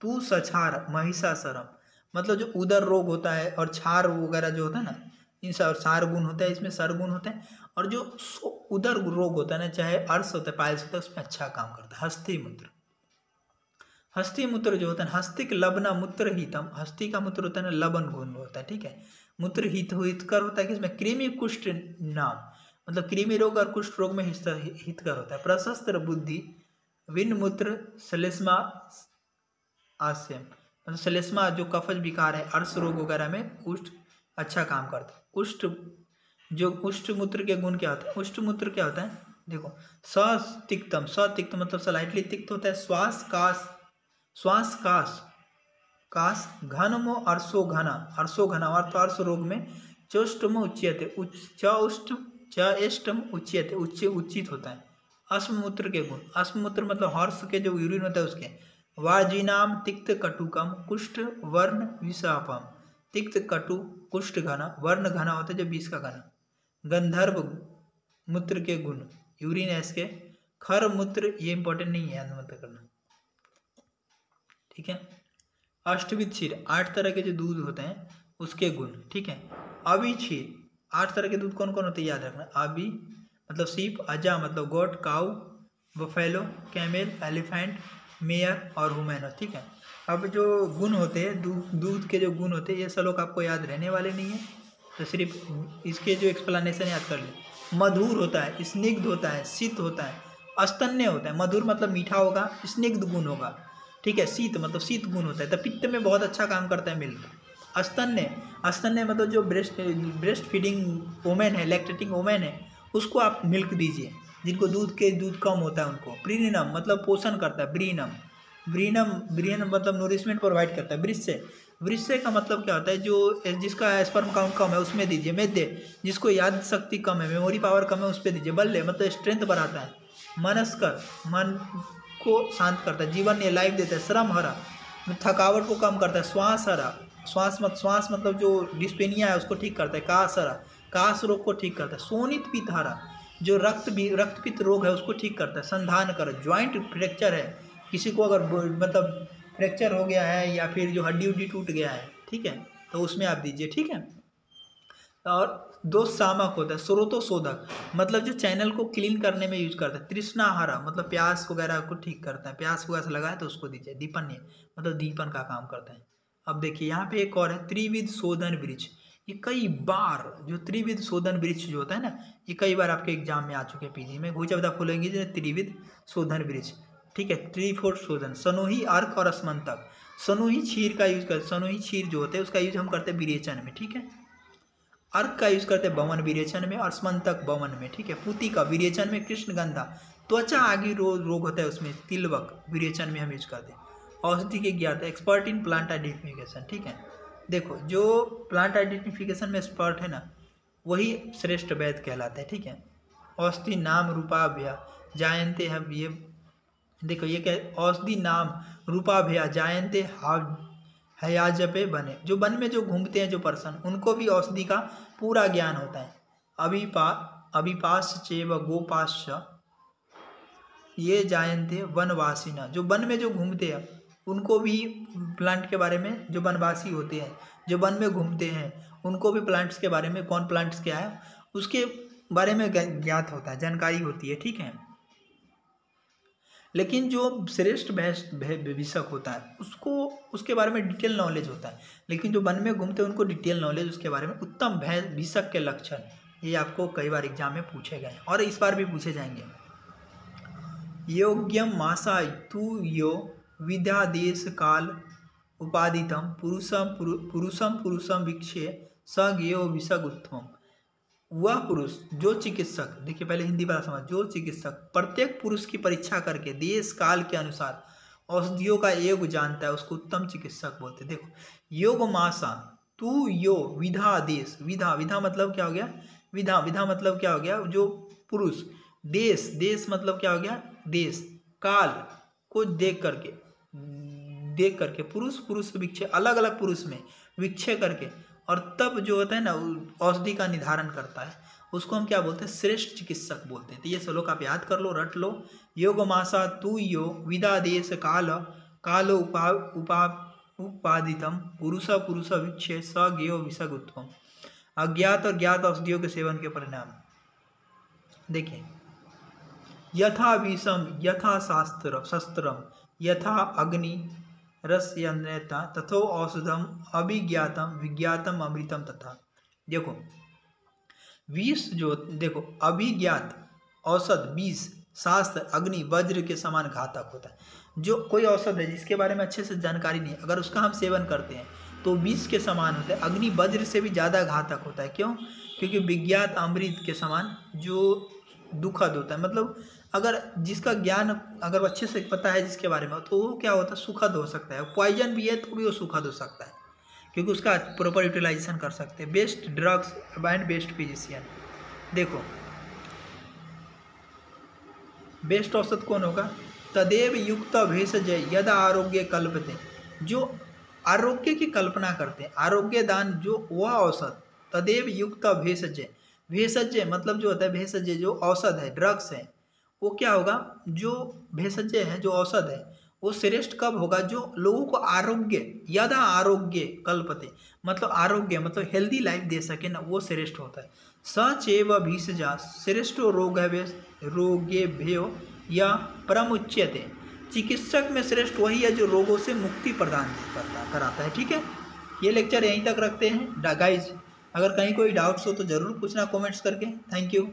तू सछार महिषासुरम मतलब जो उदर रोग होता है और छार वगैरह जो होता है ना, इन सब सार गुण होता है, इसमें सरगुण होते हैं। और जो उदर रोग होता है ना, चाहे अर्श होता है पायल्स होता है, उसमें अच्छा काम करता है। हस्ती मूत्र, हस्ती मूत्र जो होता है हस्तिक लबना मूत्र हितम, हस्ती का मूत्र होता है ना लबन गुण होता है। ठीक है, मूत्र हितकर होता है किसमें, कृमि कुष्ठ नाम मतलब कृमि रोग और कुष्ठ रोग में हितकर होता है। प्रशस्त्र बुद्धि विन मूत्र श्लेष्मा आस्यम मतलब श्लेष्मा जो कफज विकार है अर्श रोग वगैरह में कुष्ठ अच्छा काम करता है। कुष्ठ जो कुष्ठ मूत्र के गुण क्या होता है, कुष्ठ मूत्र क्या होता है देखो, सतिक्तम, सतिक्त मतलब स्लाइटली तिक्त होता है। श्वास काश, श्वास काश काश, घनमो अर्शो घना, अर्शो घना अर्थ अर्श रोग में चोष्टम उच्यते, चेष्टम उच्यते उच्चित होता है। अश्ममूत्र के गुण, अश्ममूत्र मतलब हॉर्स के जो यूरिन होता है उसके। वाजिनाम तिक्त कटुकम कुष्ठ वर्ण विषापम, तिक्त कटु कुष्ठ घना, वर्ण घना होता है जो विष का घना। गंधर्व मूत्र के गुण, यूरिन है इसके। खर मूत्र ये इंपॉर्टेंट नहीं है, याद मत करना। ठीक है। अष्टविध क्षीर 8 तरह के जो दूध होते हैं उसके गुण। ठीक है। अभी क्षीर 8 तरह के दूध कौन कौन होते हैं याद रखना। अभी मतलब सीप, अजा मतलब गोट काऊ, बफेलो, कैमेल, एलिफेंट, मेयर और हुमैनो। ठीक है, अब जो गुण होते हैं दूध के जो गुण होते हैं ये सलोक आपको याद रहने वाले नहीं है, तो सिर्फ इसके जो एक्सप्लेनेशन याद कर ले। मधुर होता है, स्निग्ध होता है, शीत होता है, अस्तन्य होता है। मधुर मतलब मीठा होगा, स्निग्ध गुण होगा, ठीक है। शीत मतलब शीत गुण होता है, तो पित्त में बहुत अच्छा काम करता है मिल्क। अस्तन्य मतलब जो ब्रेस्ट फीडिंग वोमेन है, लैक्टेटिंग वोमेन है, उसको आप मिल्क दीजिए, जिनको दूध कम होता है उनको। प्रीनम मतलब पोषण करता है, ब्रीनम मतलब नोरिशमेंट प्रोवाइड करता है। वृश्य का मतलब क्या होता है, जो जिसका स्पर्म काउंट कम है उसमें दीजिए। मेद्य जिसको याद शक्ति कम है, मेमोरी पावर कम है, उस पर दीजिए। बल्ले मतलब स्ट्रेंथ बढ़ाता है। मनस्कर मन को शांत करता है, जीवन ये लाइफ देता है। श्रम हरा थकावट को कम करता है। श्वास हरा श्वास मतलब जो डिस्पेनिया है उसको ठीक करता है। काश हरा काश रोग को ठीक करता है। शोणित पित्त हरा जो रक्तपित्त रोग है उसको ठीक करता है। संधान कर ज्वाइंट फ्रैक्चर है, किसी को अगर मतलब फ्रैक्चर हो गया है या फिर जो हड्डी उड्डी टूट गया है, ठीक है, तो उसमें आप दीजिए, ठीक है। और दो शामक होता है। स्रोतोशोधक मतलब जो चैनल को क्लीन करने में यूज करता है। तृष्णाहारा मतलब प्यास वगैरह को ठीक करता है, प्यास वगैरह से लगा है तो उसको दीजिए। दीपन्य मतलब दीपन का काम करता है। अब देखिए यहाँ पे एक और है, त्रिविध शोधन वृक्ष। ये कई बार जो त्रिविध शोधन वृक्ष जो होता है ना, ये कई बार आपके एग्जाम में आ चुके हैं पीजी में। Which of the following is त्रिविध शोधन वृक्ष, ठीक है। त्रिफोर्थ शोधन, सनोही, अर्क और स्मंतक। सनोही क्षीर का यूज करते, सनोही क्षीर जो होते हैं उसका यूज हम करते हैं विरेचन में, ठीक है। अर्क का यूज करते हैं बवन विरेचन में और स्मंतक बवन में, ठीक है। पूती का विरेचन में। कृष्णगंधा त्वचा आदि रोग होता है उसमें, तिलवक विरेचन में हम यूज करते हैं। औषधि के ज्ञात है, एक्सपर्ट इन प्लांट आइडेंटिफिकेशन, ठीक है। देखो जो प्लांट आइडेंटिफिकेशन में एक्सपर्ट है ना, वही श्रेष्ठ वैद्य कहलाता है, ठीक है। औषधि नाम रूपाभ्या जायन्ते है, ये देखो ये क्या, औषधि नाम रूपाभ्या जायन्ते हयाजपे बने। जो वन में जो घूमते हैं जो पर्सन, उनको भी औषधि का पूरा ज्ञान होता है। अभिपाश चेव गोपाश्च ये जायन्ते वनवासिना। जो वन में जो घूमते हैं उनको भी प्लांट के बारे में, जो वनवासी होते हैं जो वन में घूमते हैं उनको भी प्लांट्स के बारे में, कौन प्लांट्स क्या है उसके बारे में ज्ञात होता है, जानकारी होती है, ठीक है। लेकिन जो श्रेष्ठ विषक होता है उसको उसके बारे में डिटेल नॉलेज होता है, लेकिन जो वन में घूमते हैं उनको डिटेल नॉलेज उसके बारे में। उत्तम विषक के लक्षण, ये आपको कई बार एग्जाम में पूछे गए और इस बार भी पूछे जाएंगे। योग्यम मासा तु यो विद्यादेश काल उपादितम पुरुषम वीक्षे स ज्ञेयो विषग उत्तम। वह पुरुष जो चिकित्सक, देखिए पहले हिंदी वाला समझ, जो चिकित्सक प्रत्येक पुरुष की परीक्षा करके देश काल के अनुसार औषधियों का योग जानता है उसको उत्तम चिकित्सक बोलते हैं। देखो योग मासा तू यो विधादेश, विधा मतलब क्या हो गया, विधा मतलब क्या हो गया, जो पुरुष, देश मतलब क्या हो गया, देश, काल को देख करके पुरुष विक्षय, अलग अलग पुरुष में विक्षय करके, और तब जो होता है ना औषधि का निर्धारण करता है, उसको हम क्या बोलते हैं, श्रेष्ठ चिकित्सक बोलते हैं। तो ये श्लोक आप याद कर लो, रट लो। योग मासा तु यो विदादेश कालो उपादितम पुरुष विक्षय स ज्ञेयो विषग उत्तम। अज्ञात और ज्ञात औषधियों के सेवन के परिणाम देखिए, यथा विषम यथा शस्त्रम यथा अग्नि रसयन्यता तथो औषधम अभिज्ञातम विज्ञातम अमृतम तथा। देखो विष जो, देखो अभिज्ञात औषध, विष, शास्त्र, अग्नि, वज्र के समान घातक होता है। जो कोई औषध है जिसके बारे में अच्छे से जानकारी नहीं है, अगर उसका हम सेवन करते हैं तो विष के समान होता है। अग्नि वज्र से भी ज़्यादा घातक होता है। क्यों? क्योंकि विज्ञात अमृत के समान जो दुखद होता है। मतलब अगर जिसका ज्ञान अगर अच्छे से पता है जिसके बारे में, तो वो क्या होता है, सुखद हो सकता है। पॉइजन भी है तो भी वो सुखद हो सकता है, क्योंकि उसका प्रॉपर यूटिलाइजेशन कर सकते हैं। Best drugs and best physician, देखो बेस्ट औषध कौन होगा, तदेव युक्त भेषज यदा आरोग्य कल्पते, जो आरोग्य की कल्पना करते हैं, आरोग्य दान जो वह औषध, तदेव युक्त भेषज, भेषज मतलब जो होता है, भेषज जो औषध है, ड्रग्स है, वो क्या होगा, जो भेषज है, जो औषध है, वो श्रेष्ठ कब होगा, जो लोगों को आरोग्य, यदा आरोग्य कल्पते मतलब आरोग्य मतलब हेल्दी लाइफ दे सके ना, वो श्रेष्ठ होता है। सचेव भीषजा श्रेष्ठ रोग है रोगे भ्यो या परमुच्यते। चिकित्सक में श्रेष्ठ वही है जो रोगों से मुक्ति प्रदान कराता है। ठीक है, ये लेक्चर यहीं तक रखते हैं गाइज। अगर कहीं कोई डाउट्स हो तो ज़रूर पूछना कमेंट्स करके। Thank you.